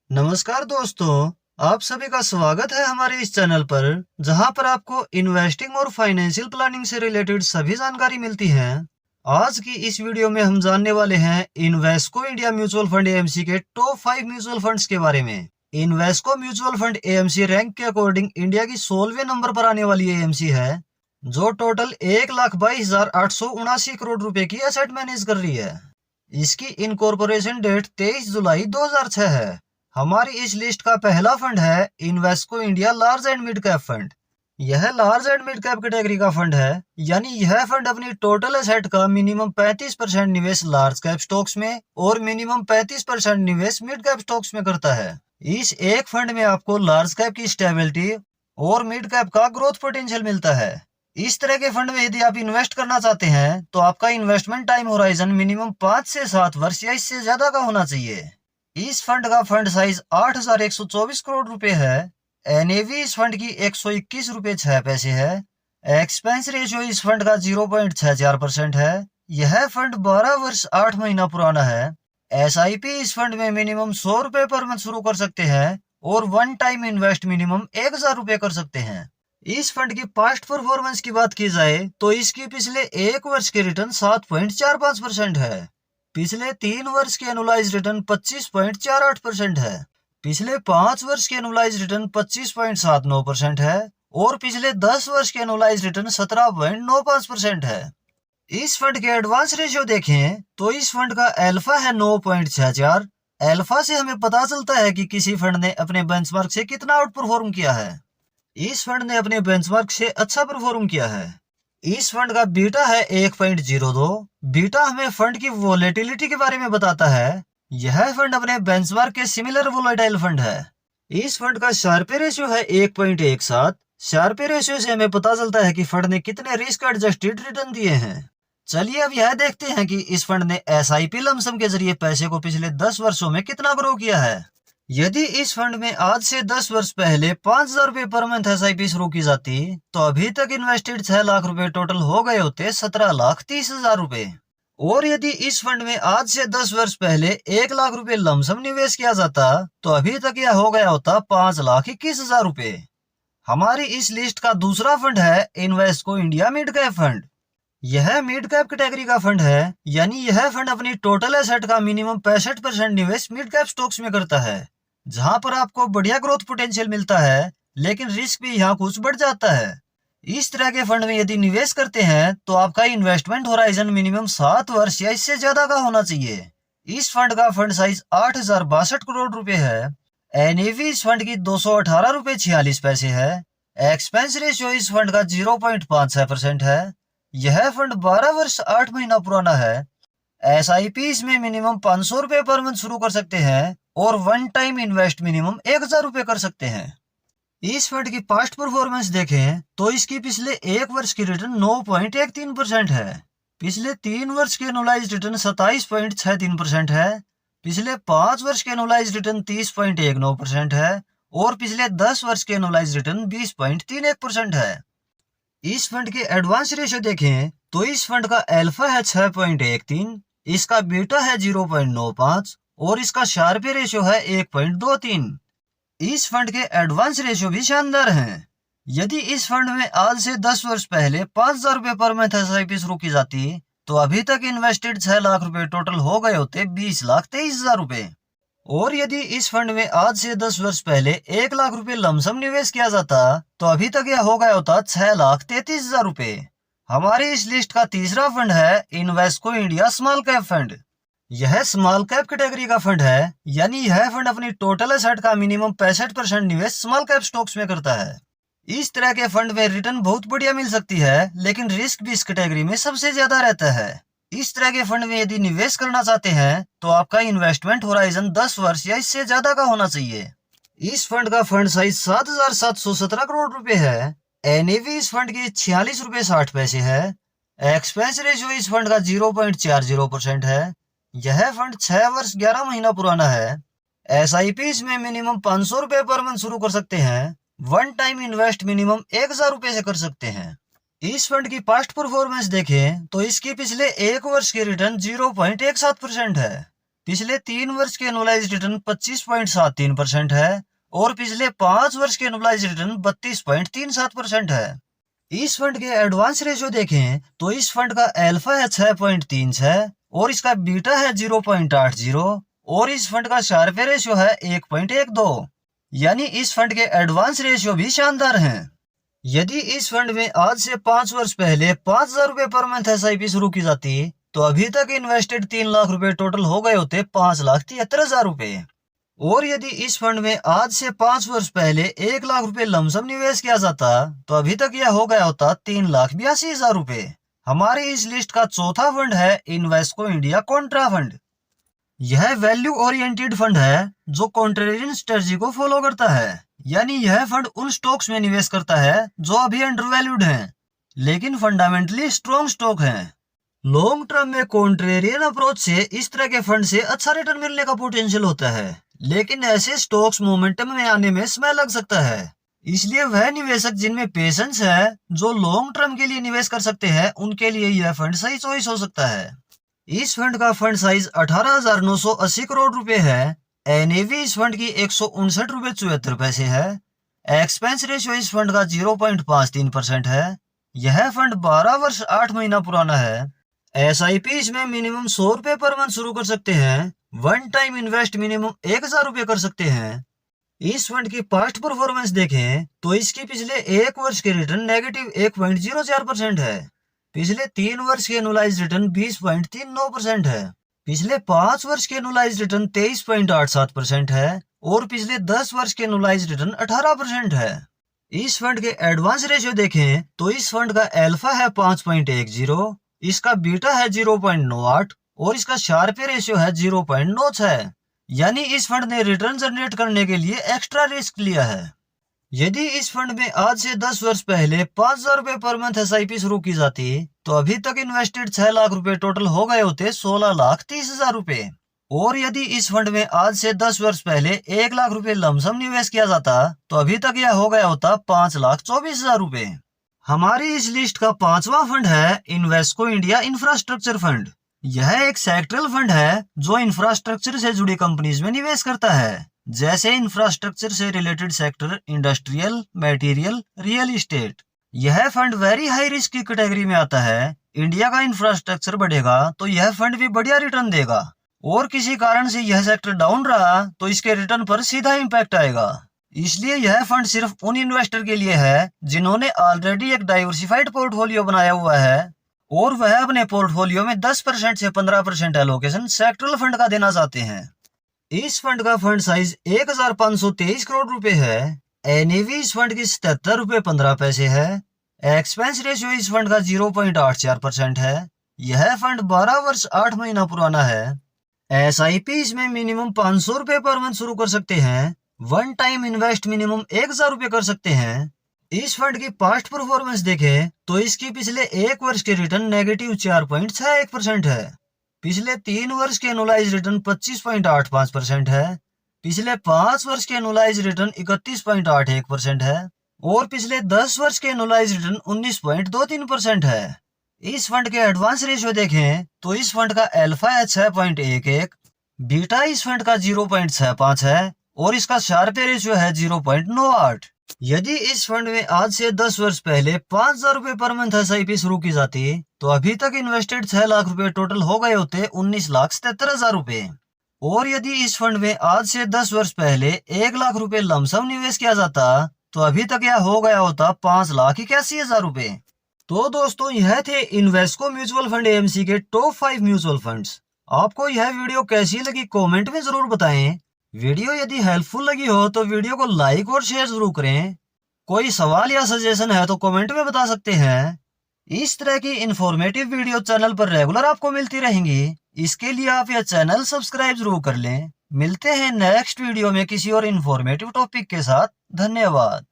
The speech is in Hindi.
नमस्कार दोस्तों, आप सभी का स्वागत है हमारे इस चैनल पर, जहां पर आपको इन्वेस्टिंग और फाइनेंशियल प्लानिंग से रिलेटेड सभी जानकारी मिलती है। आज की इस वीडियो में हम जानने वाले हैं Invesco India mutual fund AMC के टॉप 5 म्यूचुअल फंड्स के बारे में। Invesco mutual fund AMC rank के अकॉर्डिंग इंडिया की 16वें नंबर पर आने वाली एएमसी है, जो टोटल 1,22,879 करोड़ रुपए की एसेट मैनेज कर रही है। इसकी इनकॉर्पोरेशन डेट 23 जुलाई 2006 है। हमारी इस लिस्ट का पहला फंड है Invesco India large and mid cap fund. यह large and mid cap category का फंड है, यानी यह फंड अपनी टोटल एसेट का मिनिमम 35% निवेश लार्ज कैप स्टॉक्स में और मिनिमम 35% निवेश मिड कैप स्टॉक्स में करता है। इस एक फंड में आपको लार्ज कैप की स्टेबिलिटी और मिड कैप का ग्रोथ पोटेंशियल मिलता है। इस तरह के फंड में यदि आप इन्वेस्ट करना चाहते हैं तो आपका इन्वेस्टमेंट टाइम होराइजन मिनिमम 5 से 7 वर्ष या इससे ज्यादा का होना चाहिए। इस फंड का फंड साइज 8,124 करोड़ रुपए है। एनएवी इस फंड की 121 रुपए 6 पैसे है। एक्सपेंस रेशियो इस फंड का 0.64% है। यह फंड 12 वर्ष 8 महीना पुराना है। एसआईपी इस फंड में मिनिमम 100 रुपए पर मंथ शुरू कर सकते हैं और वन टाइम इन्वेस्ट मिनिमम 1,000 रुपए कर सकते हैं। इस फंड की पास्ट परफॉर्मेंस की बात की जाए तो इसकी पिछले एक वर्ष के रिटर्न 7.45% है। पिछले 3 वर्ष के एनुलाइज रिटर्न 25.48% है। पिछले 5 वर्ष के एनुलाइज रिटर्न 25.79% है और पिछले 10 वर्ष के एनुलाइज रिटर्न 17.95% है। इस फंड के एडवांस रेशियो देखें तो इस फंड का अल्फा है 9.64। अल्फा से हमें पता चलता है कि किसी फंड ने अपने बेंचमार्क से कितना आउट परफॉर्म किया है। इस फंड ने अपने बेंचमार्क से अच्छा परफॉर्म किया है। इस फंड का बीटा है 1.02। बीटा हमें फंड की वोलेटिलिटी के बारे में बताता है। यह फंड अपने बेंचमार्क के सिमिलर वोलेटाइल फंड है। इस फंड का शार्पे रेशियो है 1.17। शार्पे रेशियो से हमें पता चलता है कि फंड ने कितने रिस्क एडजस्टेड रिटर्न दिए हैं। चलिए अब यह देखते हैं कि इस फंड ने एसआईपी लमसम के जरिए पैसे को पिछले 10 वर्षों में कितना ग्रो किया है। यदि इस फंड में आज से 10 वर्ष पहले 5,000 रुपए पर मंथ एसआईपी शुरू की जाती तो अभी तक इन्वेस्टेड 6 लाख रुपए टोटल हो गए होते 17,30,000 रुपए। और यदि इस फंड में आज से 10 वर्ष पहले 1 लाख रुपए लमसम निवेश किया जाता तो अभी तक यह हो गया होता 5,21,000 रुपए। हमारी इस लिस्ट का दूसरा फंड है Invesco India mid cap fund. यह मिड कैप कैटेगरी का फंड है, यानी यह फंड अपनी टोटल एसेट का मिनिमम 65% निवेश मिड कैप स्टॉक्स में करता है, जहां पर आपको बढ़िया ग्रोथ पोटेंशियल मिलता है, लेकिन रिस्क भी यहाँ कुछ बढ़ जाता है। इस तरह के फंड में यदि निवेश करते हैं तो आपका इन्वेस्टमेंट होराइजन मिनिमम 7 वर्ष या इससे ज्यादा का होना चाहिए। इस फंड का फंड साइज 8,062 करोड़ रुपए है। एनएवी इस फंड की 218 रुपए 46 पैसे है। एक्सपेंस रेशियो इस फंड का 0.56% है। यह फंड 12 वर्ष 8 महीना पुराना है। एसआईपी इसमें मिनिमम 500 रुपए पर मंथ शुरू कर सकते हैं और वन टाइम इन्वेस्ट मिनिमम 1,000 रुपए कर सकते हैं। इस फंड की पास्ट परफॉर्मेंस देखें तो इसकी पिछले एक वर्ष की रिटर्न 9.13% है। पिछले 3 वर्ष के एनुलाइज रिटर्न 27.63% है। पिछले 5 वर्ष के एनुलाइज रिटर्न 30.19% है और पिछले 10 वर्ष के एनुलाइज रिटर्न 20.31% है। इस फंड के एडवांस रेशियो देखें तो इस फंड का अल्फा है 6.13, इसका बीटा है 0.95 और इसका शार्पे रेशियो है 1.23। इस फंड के एडवांस रेशियो भी शानदार हैं। यदि इस फंड में आज से 10 वर्ष पहले 5,000 रुपए पर मंथ एसआईपी शुरू की जाती तो अभी तक इन्वेस्टेड 6 लाख रुपए टोटल हो गए होते 20,23,000 रुपए। और यदि इस फंड में आज से 10 वर्ष पहले 1 लाख रुपए लमसम निवेश किया जाता तो अभी तक यह हो गया होता 6,33,000 रुपए। हमारी इस लिस्ट का तीसरा फंड है Invesco India small cap fund. यह स्मॉल कैप कैटेगरी का फंड है, यानी यह फंड अपनी टोटल एसेट का मिनिमम 65% निवेश स्मॉल कैप स्टॉक्स में करता है। इस तरह के फंड में रिटर्न बहुत बढ़िया मिल सकती है, लेकिन रिस्क भी इस कैटेगरी में सबसे ज्यादा रहता है। इस तरह के फंड में यदि निवेश करना चाहते हैं तो आपका इन्वेस्टमेंट होराइजन 10 वर्ष या इससे ज्यादा का होना चाहिए। इस फंड का फंड साइज 7,717 करोड़ रुपए है। एनएवी इस फंड की 46 रुपए 60 पैसे है। एक्सपेंस रेशियो इस फंड का 0.40% है। यह फंड 6 वर्ष 11 महीना पुराना है। एसआईपी इसमें मिनिमम 500 रुपए पर मंथ शुरू कर सकते हैं। वन टाइम इन्वेस्ट मिनिमम 1,000 रुपए से कर सकते हैं। इस फंड की पास्ट परफॉर्मेंस देखें तो इसकी पिछले एक वर्ष की रिटर्न 0.17% है। पिछले 3 वर्ष के एनुअलाइज्ड रिटर्न 25.73% है और पिछले 5 वर्ष के एनुअलाइज्ड रिटर्न 32.37% है। इस फंड के एडवांस रेशियो देखें तो इस फंड का अल्फा है 6.36 और इसका बीटा है 0.80 और इस फंड का शार्प रेशियो है 1.12। यानी इस फंड के एडवांस रेशियो भी शानदार हैं। यदि इस फंड में आज से 5 वर्ष पहले 5,000 रुपए पर मंथ SIP शुरू की जाती तो अभी तक इन्वेस्टेड 3 लाख रुपए टोटल हो गए होते 5,73,000 रुपए। और यदि इस फंड में आज से 5 वर्ष पहले 1 लाख रुपए लमसम निवेश किया जाता तो अभी तक यह हो गया होता 3,82,000 रुपए। हमारी इस लिस्ट का चौथा फंड है इन्वेस्को इंडिया कॉन्ट्रा फंड। यह वैल्यू ओरिएंटेड फंड है जो कॉन्ट्रेरियन स्ट्रेटजी को फॉलो करता है। यानी यह फंड उन स्टॉक्स में निवेश करता है जो अभी अंडरवैल्यूड हैं, लेकिन फंडामेंटली स्ट्रॉन्ग स्टॉक हैं। लॉन्ग टर्म में कॉन्ट्रेरियन अप्रोच से इस तरह के फंड से अच्छा रिटर्न मिलने का पोटेंशियल होता है, लेकिन ऐसे स्टॉक्स मोमेंटम में आने में समय लग सकता है। इसलिए वह निवेशक जिनमें पेशेंस है, जो लॉन्ग टर्म के लिए निवेश कर सकते हैं, उनके लिए यह फंड सही चॉइस हो सकता है। इस फंड का फंड साइज 18,980 करोड़ रुपए है। NAV इस फंड की 159 रुपए 74 पैसे है। एक्सपेंस रेशियो इस फंड का 0.53% है। यह फंड 12 वर्ष 8 महीना पुराना है। SIP इसमें मिनिमम 100 रुपए पर मंथ शुरू कर सकते हैं। वन टाइम इन्वेस्ट मिनिमम 1,000 रुपए कर सकते हैं। इस फंड की पास्ट परफॉर्मेंस देखें तो इसकी पिछले 1 वर्ष के रिटर्न नेगेटिव 1.04% है। पिछले 3 वर्ष के एनुअलाइज्ड रिटर्न 20.39% है। पिछले 5 वर्ष के एनुअलाइज्ड रिटर्न 23.87% है और पिछले 10 वर्ष के एनुअलाइज्ड रिटर्न 18% है। इस फंड के एडवांस रेशियो देखें तो इस फंड का अल्फा है 5.10, इसका बीटा है 0.98 और इसका शार्प रेशियो है 0.96। यानी इस फंड ने रिटर्न जनरेट करने के लिए एक्स्ट्रा रिस्क लिया है। यदि इस फंड में आज से 10 वर्ष पहले 5,000 रुपए पर मंथ SIP शुरू की जाती तो अभी तक इन्वेस्टेड 6 लाख रुपए टोटल हो गए होते 16,30,000 रुपए। और यदि इस फंड में आज से 10 वर्ष पहले 1 लाख रुपए लमसम निवेश किया जाता तो अभी तक यह हो गया होता 5,24,000 रुपए। हमारी इस लिस्ट का 5वां फंड है इन्वेस्को इंडिया इंफ्रास्ट्रक्चर फंड। यह एक सेक्टरल फंड है जो इंफ्रास्ट्रक्चर से जुड़ी कंपनीज में निवेश करता है, जैसे इंफ्रास्ट्रक्चर से related sector, industrial, material, real estate. यह फंड वेरी हाई रिस्क की कैटेगरी में आता है। इंडिया का इंफ्रास्ट्रक्चर बढ़ेगा तो यह फंड भी बढ़िया रिटर्न देगा और किसी कारण से यह सेक्टर डाउन रहा तो इसके रिटर्न पर सीधा इम्पैक्ट आएगा। इसलिए यह फंड सिर्फ उन इन्वेस्टर के लिए है जिन्होंने ऑलरेडी एक डाइवर्सिफाइड पोर्टफोलियो बनाया हुआ है और वह अपने पोर्टफोलियो में 10% से 15% एलोकेशन सेक्टरल फंड का देना चाहते हैं। इस फंड का फंड साइज 1,523 करोड़ रुपए है। NAV इस फंड की 77 रुपए 15 पैसे है। एक्सपेंस रेशियो इस फंड का 0.84% है। यह फंड 12 वर्ष 8 महीना पुराना है। SIP इसमें मिनिमम 500 रुपए पर मंथ शुरू कर सकते हैं। वन टाइम इन्वेस्ट मिनिमम 1,000 रुपए कर सकते हैं। इस फंड की पास्ट परफॉर्मेंस देखें तो इसकी पिछले 1 वर्ष के रिटर्न नेगेटिव 4.61% है। पिछले 3 वर्ष के एनुअलाइज्ड रिटर्न 25.85% है। पिछले 5 वर्ष के एनुअलाइज्ड रिटर्न 31.81% है और पिछले 10 वर्ष के एनुअलाइज्ड रिटर्न 19.23% है। इस फंड के एडवांस रेशियो देखें तो इस फंड का अल्फा है 6.11, बीटा इस फंड का 0.65 है और इसका शार्प रेशियो है 0.98। यदि इस फंड में आज से 10 वर्ष पहले 5,000 रुपए पर मंथ SIP शुरू की जाती तो अभी तक इन्वेस्टेड 6 लाख रुपए टोटल हो गए होते 19,77,000 रुपए। और यदि इस फंड में आज से 10 वर्ष पहले 1 लाख रुपए लमसम निवेश किया जाता तो अभी तक यह हो गया होता 5,81,000 रुपए। तो दोस्तों, यह थे इन्वेस्को म्यूचुअल फंड AMC के टॉप 5 म्यूचुअल फंड्स। आपको यह वीडियो कैसी लगी कमेंट में जरूर बताएं। वीडियो यदि हेल्पफुल लगी हो तो वीडियो को लाइक और शेयर जरूर करें। कोई सवाल या सजेशन है तो कमेंट में बता सकते हैं। इस तरह की इंफॉर्मेटिव वीडियो चैनल पर रेगुलर आपको मिलती रहेंगी। इसके लिए आप यह चैनल सब्सक्राइब जरूर कर लें। मिलते हैं नेक्स्ट वीडियो में किसी और इंफॉर्मेटिव टॉपिक के साथ। धन्यवाद।